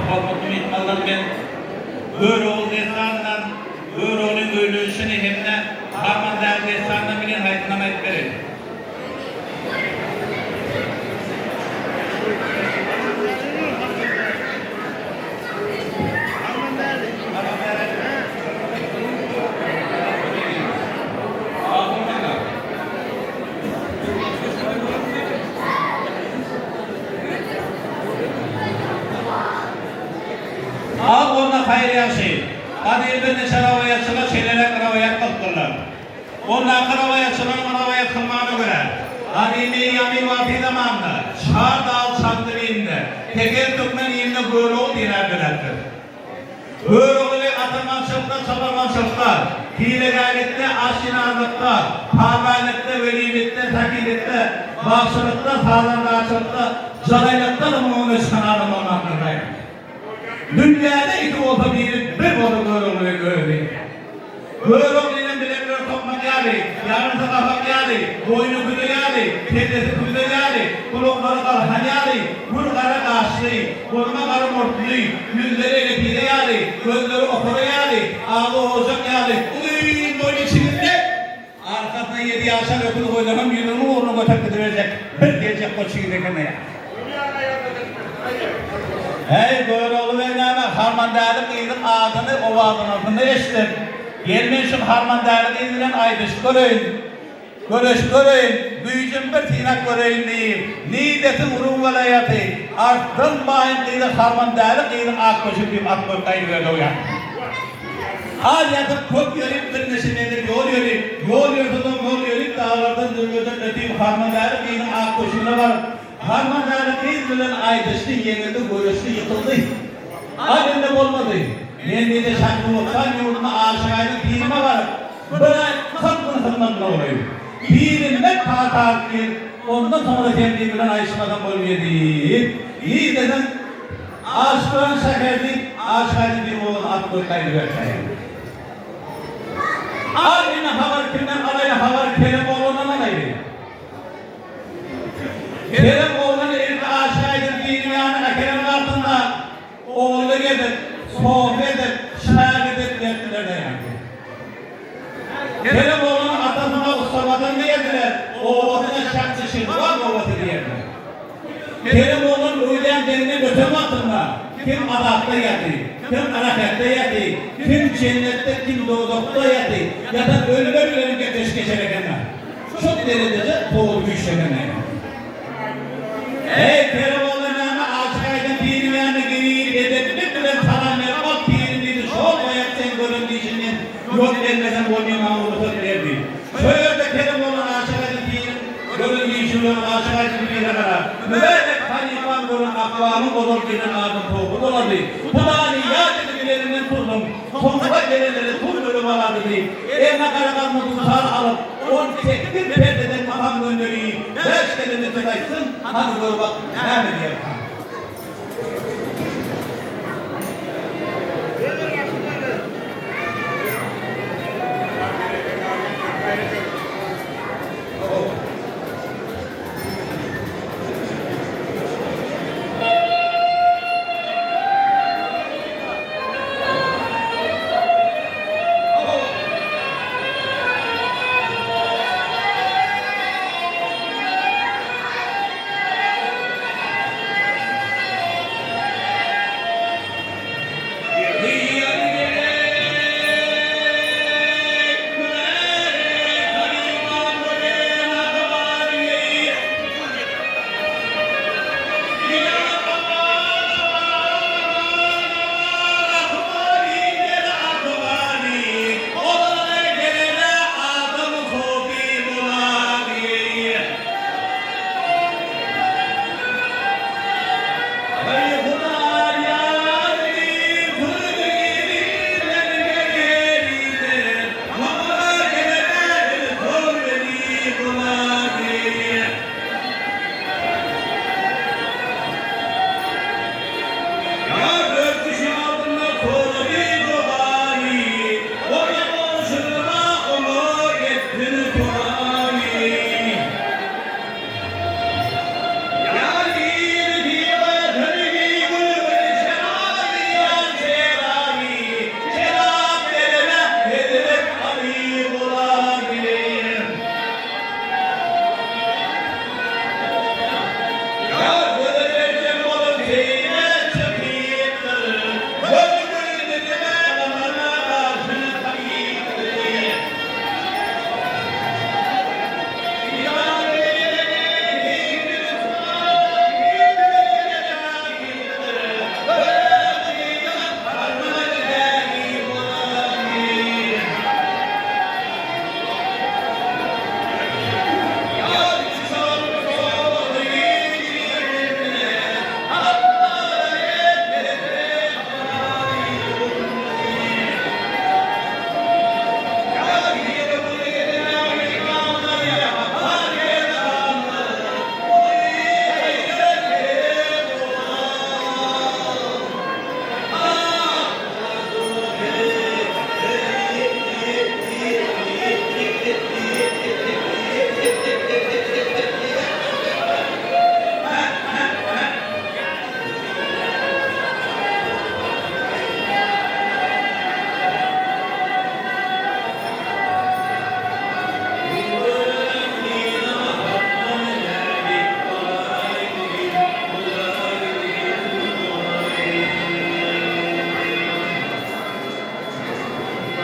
Korkutumu itmalar ben Öğroğlu destanından Öğroğlu'nun öylüğüsünü hem de Harman Değer destanından bilen hayatına etmeli. Ağ onunla hayır yaşayın. Hadi elbette çaravaya çıla şeylere karavaya kalktılar. Onunla karavaya çılanın karavaya kılmağına göre. Hadi neyi yami vati zamanında. Çağır dağıl çandırıyında. Teker tükmen yerine böyle ol diler dönerdir. Böyle oluyor atırmançılıkta, çabarmançılıkta. Hile gayrette, aşinarlıkta. Parmaylıkta, veliylikte, takiylikte. Bağışılıkta, sağlamlaşılıkta. Calaylıkta da bunu sanarım olmaktırdayım. Dünyada iki olsa bir olsa böyle gördük. Böyle olduğunun bilemler topmak yani, yarısı kafak yani, boynu küle yani, tepesi küle yani, kulakları karhan yani, burukları kaşlı, burma karı mortlu, yüzleri elektriği yani, gözleri okuru yani, ağlı olacak yani, uyuyun boyun içinde. Arkasına 7 yaşar ökülü koyduğum yılını uğruna götürüp gidirecek, bir gelecek koçu giderken ya. Hey böyle oluvermeme Harman Değerlik İyinin ağzını o ağzını eşittir. Gelmeyin şu Harman Değerlik İyinin aydış görün. Görün. Büyücüm bir tinak görün deyip. Nidetin urun velayatı. Arttın bayın İyinin Harman Değerlik İyinin akkoşu deyip akkoşu verdi o yani. Al yatıp kök yörüp bir neşinedir yol yörüp dağlardan zürgöden öteyip Harman Değerlik İyinin akkoşuna var. Harman Değerlik İyinin aydıştı yenildi, görüştü, yıkıldı. Halinde olmadı. Yendiğinde şarkı olsan yurduna aşağıyla dinime var. Bana kalkın olayım. Dinimle katakir. Ondan sonra kendinden aşmadan olmuyor değil. İyi dedim. Aşkıran şekerdik. Aşağıyla bir oğlan at koytaydı verkayım. Aynı haber kimden alayla haber Kerem oğlandan alaydı. Kerem oğlanı elinde aşağıyla dinime yanına Kerem'in altında oğlu gelir. Sohbet edip, şahit edip geldiler de yani. Kerem oğlanın atasına ustamadan ne yediler? Oğlanın şartçışı var babası diyerler. Kerem oğlanın uylayan denine götürme altında. Kim adakta yedi, kim harekette yedi, kim cennette, kim doğdukta yedi. Ya da ölülerin getirmiş geçerekenler. Çok derecede doğru güçlenenler. Hey Kerem oğlanın ama aşağıda dini yanı giyir edip yok elmeden boynuna vurdu derdi. Şöyle Kerem olan aşağıda diyelim, görün geçiyor aşağıda bir yere kadar. Böyle kaniman görün akvamı olur giden ağzın topu doladı. Bu da niyat edilerinden tuzdum. Sonunda gelenleri tuz bölüm aladı deyip. Eline karakanlı tutar alıp, 18 perdeden makam göndereyim. 5 kelini tutaysın, hadi gör bak, nerede diye.